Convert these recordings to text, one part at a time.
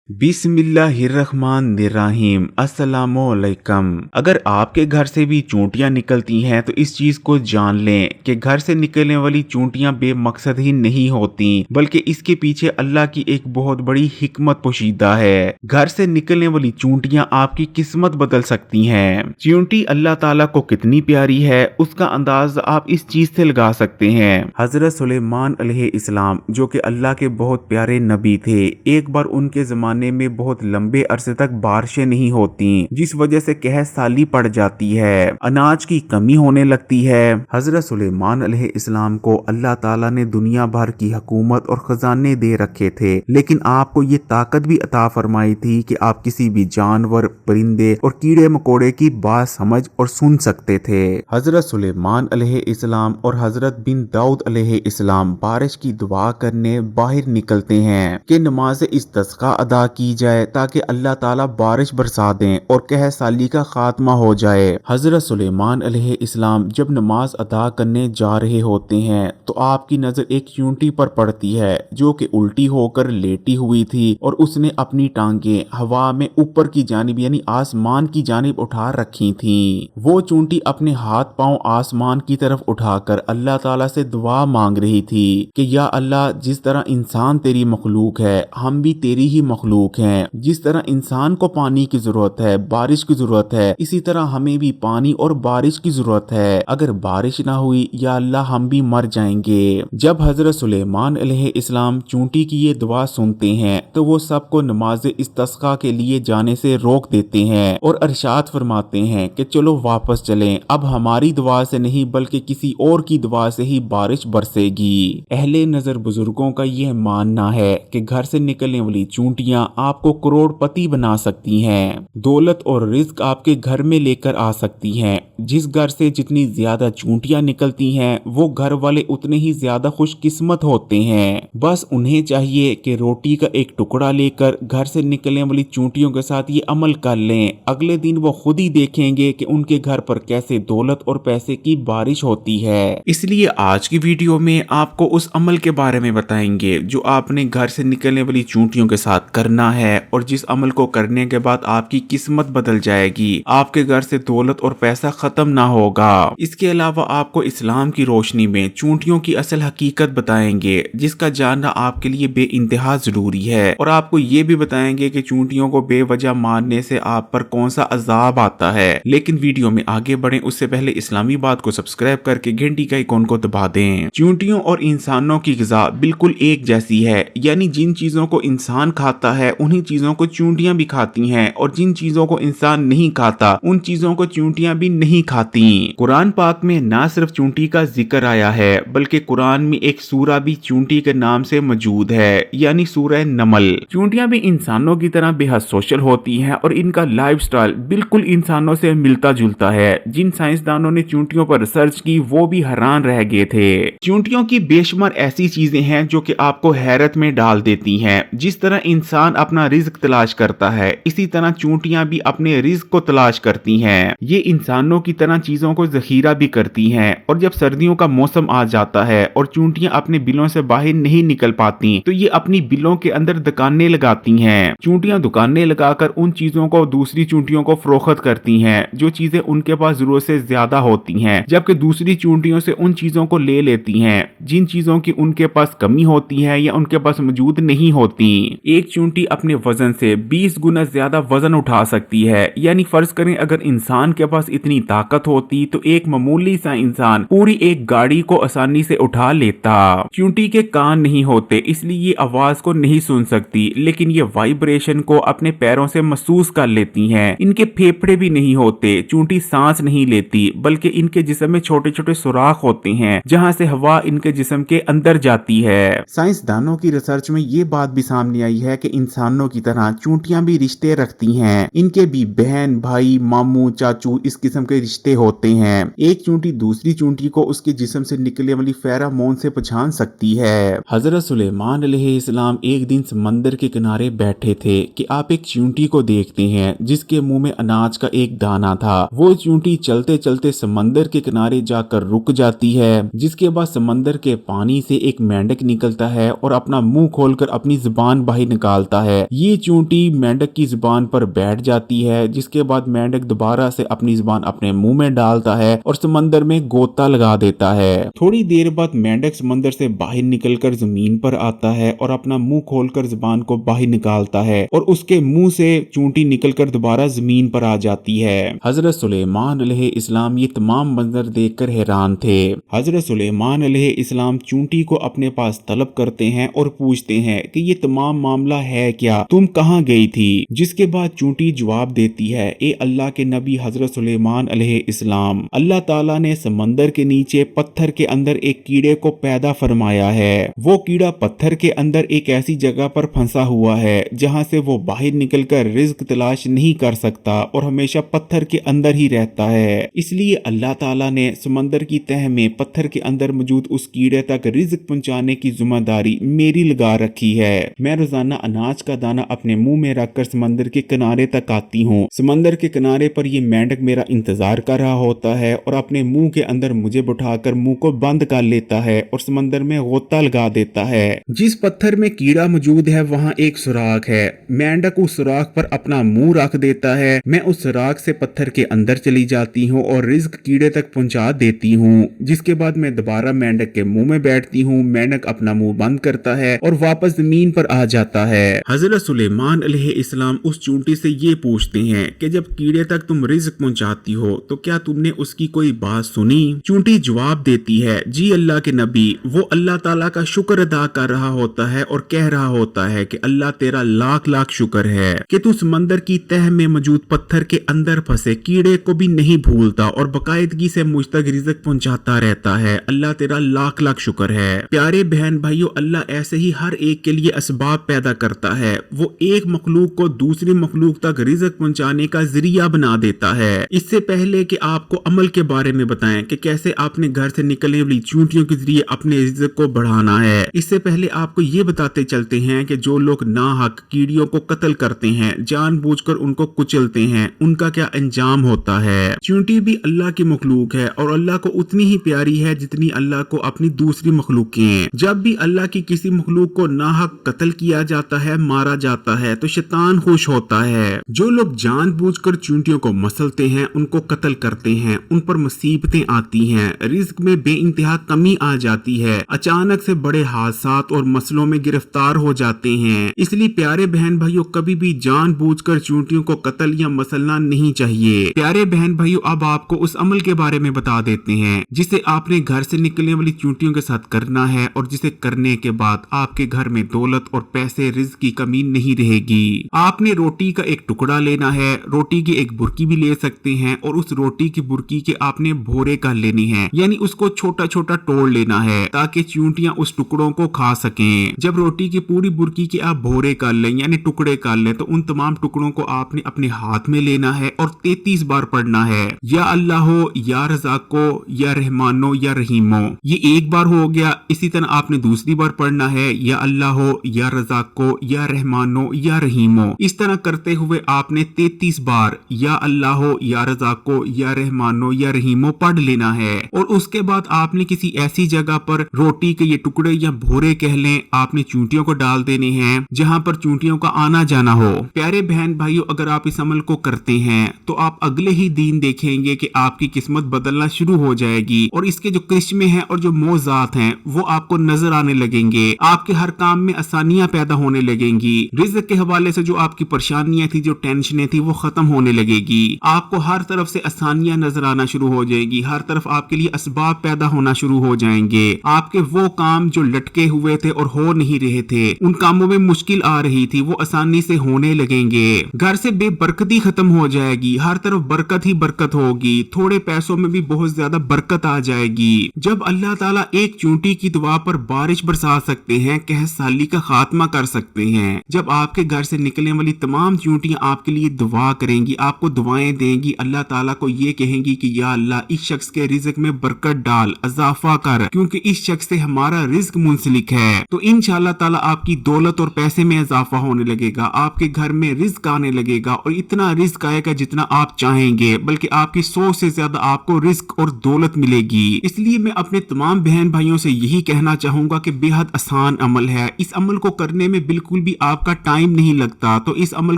बिस्मिल्लाहिर्रहमानिर्रहीम। अस्सलामुअलैकुम। अगर आपके घर से भी चूंटियां निकलती हैं तो इस चीज को जान लें कि घर से निकलने वाली चूंटियां बेमकसद ही नहीं होती, बल्कि इसके पीछे अल्लाह की एक बहुत बड़ी हिकमत पोशीदा है। घर से निकलने वाली चूंटियां आपकी किस्मत बदल सकती हैं। चूंटी अल्लाह ताला को कितनी प्यारी है उसका अंदाज आप इस चीज से लगा सकते हैं। हजरत सुलेमान अलैहिस्सलाम जो कि अल्लाह के बहुत प्यारे नबी थे, एक बार उनके जमाने में बहुत लंबे अरसे तक बारिशें नहीं होती, जिस वजह से कहत साली पड़ जाती है, अनाज की कमी होने लगती है। हजरत सुलेमान अलैहिस्सलाम को अल्लाह ताला ने दुनिया भर की हुकूमत और खजाने दे रखे थे, लेकिन आपको ये ताकत भी अता फरमाई थी कि आप किसी भी जानवर, परिंदे और कीड़े मकोड़े की बात समझ और सुन सकते थे। हजरत सुलेमान अलैहिस्सलाम और हजरत बिन दाऊद अलैहिस्सलाम बारिश की दुआ करने बाहर निकलते हैं कि नमाज इस्तिस्का अदा की जाए ताकि अल्लाह ताला बारिश बरसा दें और कहत साली का खात्मा हो जाए। हजरत सुलेमान अलैहिस्सलाम जब नमाज अदा करने जा रहे होते हैं तो आपकी नजर एक चूंटी पर पड़ती है जो कि उल्टी होकर लेटी हुई थी और उसने अपनी टांगे हवा में ऊपर की जानिब यानी आसमान की जानिब उठा रखी थी। वो चूंटी अपने हाथ पांव आसमान की तरफ उठाकर अल्लाह ताला से दुआ मांग रही थी कि या अल्लाह, जिस तरह इंसान तेरी मखलूक है हम भी तेरी ही मखलूक हैं। जिस तरह इंसान को पानी की जरूरत है, बारिश की जरूरत है, इसी तरह हमें भी पानी और बारिश की जरूरत है। अगर बारिश ना हुई या अल्लाह हम भी मर जाएंगे। जब हजरत सुलेमान अलैहिस्सलाम चूंटी की ये दुआ सुनते हैं तो वो सबको नमाज इस्तिस्का के लिए जाने से रोक देते हैं और अरशाद फरमाते हैं कि चलो वापस चलें, अब हमारी दुआ से नहीं बल्कि किसी और की दुआ से ही बारिश बरसेगी। अहले नजर बुजुर्गों का यह मानना है कि घर से निकलने वाली चूंटियां आपको करोड़पति बना सकती हैं, दौलत और रिज्क आपके घर में लेकर आ सकती हैं। जिस घर से जितनी ज्यादा चूंटियां निकलती हैं वो घर वाले उतने ही ज्यादा खुशकिस्मत होते हैं। बस उन्हें चाहिए कि रोटी का एक टुकड़ा लेकर घर से निकलने वाली चूंटियों के साथ ये अमल कर लें। अगले दिन वो खुद ही देखेंगे कि उनके घर पर कैसे दौलत और पैसे की बारिश होती है। इसलिए आज की वीडियो में आपको उस अमल के बारे में बताएंगे जो आपने घर से निकलने वाली चूंटियों के साथ करना है और जिस अमल को करने के बाद आपकी किस्मत बदल जाएगी, आपके घर से दौलत और पैसा खत्म ना होगा। इसके अलावा आपको इस्लाम की रोशनी में चूंटियों की असल हकीकत बताएंगे जिसका जानना आपके लिए बेइंतहा जरूरी है, और आपको ये भी बताएंगे कि चूंटियों को बेवजह मारने से आप पर कौन सा अजाब आता है। लेकिन वीडियो में आगे बढ़े उससे पहले इस्लामी बात को सब्सक्राइब करके घंटी का आइकॉन को दबा दें। चूंटियों और इंसानों की ग़िज़ा बिल्कुल एक जैसी है, यानी जिन चीजों को इंसान खाता है उन्हीं चीजों को चूंटियां भी खाती हैं, और जिन चीजों को इंसान नहीं खाता उन चीजों को चूंटियां भी नहीं खाती। कुरान पाक में ना सिर्फ चूंटी का जिक्र आया है बल्कि कुरान में एक सूरा भी चूंटी के नाम से मौजूद है, यानी सूरह नमल। चूंटियां भी इंसानों की तरह बेहद सोशल होती हैं और इनका लाइफस्टाइल बिल्कुल इंसानों से मिलता जुलता है। जिन साइंसदानों ने चूंटियों पर रिसर्च की वो भी हैरान रह गए थे। चूंटियों की बेशुमार ऐसी चीजें हैं जो कि आपको हैरत में डाल देती हैं। जिस तरह इंसान अपना रिज्क तलाश करता है, इसी तरह चूंटियां भी अपने रिज्क को तलाश करती हैं। ये इंसानों की तरह चीजों को जखीरा भी करती हैं, और जब सर्दियों का मौसम आ जाता है और चूंटियां अपने बिलों से बाहर नहीं निकल पाती तो ये अपनी बिलों के अंदर दुकानें लगाती हैं। चूंटियां दुकानें लगाकर उन चीजों को दूसरी चूंटियों को फरोख्त करती हैं जो चीजें उनके पास जरूरत से ज्यादा होती हैं, जबकि दूसरी चूंटियों से उन चीजों को ले लेती हैं जिन चीजों की उनके पास कमी होती है या उनके पास मौजूद नहीं होती। एक चूंटी अपने वजन से 20 गुना ज्यादा वजन उठा सकती है, यानी फर्ज करें अगर इंसान के पास इतनी ताकत होती तो एक मामूली सा इंसान पूरी एक गाड़ी को आसानी से उठा लेता। चूंटी के कान नहीं होते इसलिए ये आवाज को नहीं सुन सकती, लेकिन ये वाइब्रेशन को अपने पैरों से महसूस कर लेती हैं। इनके फेफड़े भी नहीं होते, चूंटी सांस नहीं लेती, बल्कि इनके जिस्म में छोटे छोटे सुराख होते हैं जहां से हवा इनके जिस्म के अंदर जाती है। साइंसदानों की रिसर्च में ये बात भी सामने आई है कि इंसानों की तरह चूंटियां भी रिश्ते रखती हैं। इनके भी बहन, भाई, मामू, चाचू इस किस्म के रिश्ते होते हैं। एक चूंटी दूसरी चूंटी को उसके जिस्म से निकलने वाली फेरामोन से पहचान सकती है। हजरत सुलेमान अलैहिस्सलाम एक दिन समंदर के किनारे बैठे थे कि आप एक चूंटी को देखते हैं जिसके मुंह में अनाज का एक दाना था। वो चूंटी चलते चलते समंदर के किनारे जाकर रुक जाती है, जिसके बाद समंदर के पानी से एक मेंढक निकलता है और अपना मुंह खोलकर अपनी जुबान बाहर निकालता आता है। ये चूंटी मेंढक की जुबान पर बैठ जाती है, जिसके बाद मेंढक दोबारा से अपनी जुबान अपने मुंह में डालता है और समंदर में गोता लगा देता है। थोड़ी देर बाद मेंढक समंदर से बाहर निकलकर जमीन पर आता है और अपना मुंह खोलकर जुबान को बाहर निकालता है और उसके मुंह से चूंटी निकलकर दोबारा जमीन पर आ जाती है। हजरत सुलेमान अलैहिस्सलाम ये तमाम मंजर देखकर हैरान थे। हजरत सुलेमान अलैहिस्सलाम चूंटी को अपने पास तलब करते हैं और पूछते हैं कि ये तमाम मामला है क्या, तुम कहाँ गई थी? जिसके बाद चूंटी जवाब देती है, ए अल्लाह के नबी हजरत सुलेमान अलैहिस्सलाम, अल्लाह ताला ने समंदर के नीचे पत्थर के अंदर एक कीड़े को पैदा फरमाया है। वो कीड़ा पत्थर के अंदर एक ऐसी जगह पर फंसा हुआ है जहाँ से वो बाहर निकलकर रिज्क तलाश नहीं कर सकता और हमेशा पत्थर के अंदर ही रहता है। इसलिए अल्लाह ताला ने समंदर की तह में पत्थर के अंदर मौजूद उस कीड़े तक रिज्क पहुंचाने की जिम्मेदारी मेरी लगा रखी है। मैं रोजाना अनाज का दाना अपने मुंह में रखकर समंदर के किनारे तक आती हूँ। समंदर के किनारे पर ये मेंढक मेरा इंतजार कर रहा होता है और अपने मुंह के अंदर मुझे बिठाकर मुंह को बंद कर लेता है और समंदर में गोता लगा देता है। जिस पत्थर में कीड़ा मौजूद है वहाँ एक सुराख है। मेंढक उस सुराख पर अपना मुंह रख देता है। मैं उस सुराख से पत्थर के अंदर चली जाती हूँ और रिज्क कीड़े तक पहुंचा देती हूँ। जिसके बाद मैं दोबारा मेंढक के मुंह में बैठती हूँ। मेंढक अपना मुंह बंद करता है और वापस जमीन पर आ जाता है। हजरत सुलेमान अलैहिस्सलाम उस चूंटी से ये पूछते हैं कि जब कीड़े तक तुम रिज्क पहुंचाती हो तो क्या तुमने उसकी कोई बात सुनी? चूंटी जवाब देती है, जी अल्लाह के नबी, वो अल्लाह ताला का शुक्र अदा कर रहा होता है और कह रहा होता है कि अल्लाह तेरा लाख लाख शुक्र है कि तू समंदर की तह में मौजूद पत्थर के अंदर फंसे कीड़े को भी नहीं भूलता और बाकायदगी से मुझ तक रिज़्क पहुंचाता रहता है। अल्लाह तेरा लाख लाख शुक्र है। प्यारे बहन भाइयों, अल्लाह ऐसे ही हर एक के लिए असबाब पैदा करता है। वो एक मखलूक को दूसरी मखलूक तक रिज़्क पहुंचाने का जरिया बना देता है। इससे पहले कि आपको अमल के बारे में बताएं कि कैसे आपने घर से निकलने वाली चूंटियों के जरिए अपने रिज़्क को बढ़ाना है, इससे पहले आपको ये बताते चलते हैं कि जो लोग नाहक कीड़ियों को कत्ल करते हैं, जानबूझकर उनको कुचलते हैं, उनका क्या अंजाम होता है। चूंटी भी अल्लाह की मखलूक है और अल्लाह को उतनी ही प्यारी है जितनी अल्लाह को अपनी दूसरी मखलूकें। जब भी अल्लाह की किसी मखलूक को नाहक कत्ल किया जाता है, मारा जाता है, तो शैतान खुश होता है। जो लोग जानबूझकर चूंटियों को मसलते हैं, उनको कत्ल करते हैं, उन पर मुसीबतें आती हैं, रिज्क में बेइंतहा कमी आ जाती है, अचानक से बड़े हादसात और मसलों में गिरफ्तार हो जाते हैं। इसलिए प्यारे बहन भाइयों, कभी भी जानबूझकर चूंटियों को कत्ल या मसलना नहीं चाहिए। प्यारे बहन भाइयों, अब आपको उस अमल के बारे में बता देते हैं जिसे आपने घर से निकलने वाली चूंटियों के साथ करना है और जिसे करने के बाद आपके घर में दौलत और पैसे रिज्क की कमी नहीं रहेगी। आपने रोटी का एक टुकड़ा लेना है, रोटी की एक बुर्की भी ले सकते हैं और उस रोटी की बुर्की के आपने भोरे कर लेनी है, यानी उसको छोटा छोटा तोड़ लेना है ताकि चूंटियां उस टुकड़ों को खा सकें। जब रोटी की पूरी बुर्की के आप भोरे कर लें यानी टुकड़े कर लें, तो उन तमाम टुकड़ों को आपने अपने हाथ में लेना है और 33 बार पढ़ना है, या अल्लाह हो, या रज़ाको, या रहमानो, या रहीमो। ये एक बार हो गया। इसी तरह आपने दूसरी बार पढ़ना है, या अल्लाह हो, या रज़ाको, या रहमानो, या रहीमो। इस तरह करते हुए आपने 33 बार या अल्लाह हो, या रज़ाको, या रहमानो, या रहीमो पढ़ लेना है। और उसके बाद आपने किसी ऐसी जगह पर रोटी के ये टुकड़े या भोरे कह लें, आपने चूंटियों को डाल देने हैं जहां पर चूंटियों का आना जाना हो। प्यारे बहन भाइयों, अगर आप इस अमल को करते हैं तो आप अगले ही दिन देखेंगे कि आपकी किस्मत बदलना शुरू हो जाएगी और इसके जो करिश्मे हैं और जो मौज़ात हैं वो आपको नजर आने लगेंगे। आपके हर काम में आसानियां पैदा होने लगेंगी। रिज़्क के हवाले से जो आपकी परेशानियां थी, जो टेंशनें थी, वो खत्म होने लगेगी। आपको हर तरफ से आसानियां नजर आना शुरू हो जाएगी। हर तरफ आपके लिए असबाब पैदा होना शुरू हो जाएंगे। आपके वो काम जो लटके हुए थे और हो नहीं रहे थे, उन कामों में मुश्किल आ रही थी, वो आसानी से होने लगेंगे। घर से बेबरकती खत्म हो जाएगी। हर तरफ बरकत ही बरकत होगी। थोड़े पैसों में भी बहुत ज्यादा बरकत आ जाएगी। जब अल्लाह ताला एक चूंटी की दुआ पर बारिश बरसा सकते हैं, कह साली का खात्मा कर सकते हैं। जब आपके घर से निकलने वाली तमाम चूंटियां आपके लिए दुआ करेंगी, आपको दुआएं देंगी, अल्लाह ताला को ये कहेंगी कि या अल्लाह, इस शख्स के रिज़्क में बरकत डाल, इजाफा कर, क्योंकि इस शख्स से हमारा रिज़्क मुंसलिक है। तो इंशाअल्लाह ताला आपकी दौलत और पैसे में इजाफा होने लगेगा। आपके घर में रिज़्क आने लगेगा और इतना रिज़्क आएगा जितना आप चाहेंगे, बल्कि आपकी 100 से ज्यादा आपको रिज़्क और दौलत मिलेगी। इसलिए मैं अपने तमाम बहन भाइयों से यही कहना चाहूंगा कि बेहद आसान अमल है। इस अमल को करने में बिल्कुल भी आपका टाइम नहीं लगता, तो इस अमल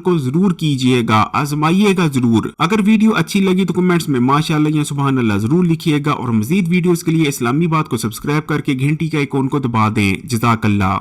को जरूर कीजिएगा, आजमाइएगा जरूर। अगर वीडियो अच्छी लगी तो कमेंट्स में माशाअल्लाह या सुभान अल्लाह जरूर लिखिएगा और मजीद वीडियोस के लिए इस्लामी बात को सब्सक्राइब करके घंटी का आइकॉन को दबा दें। जज़ाकल्लाह।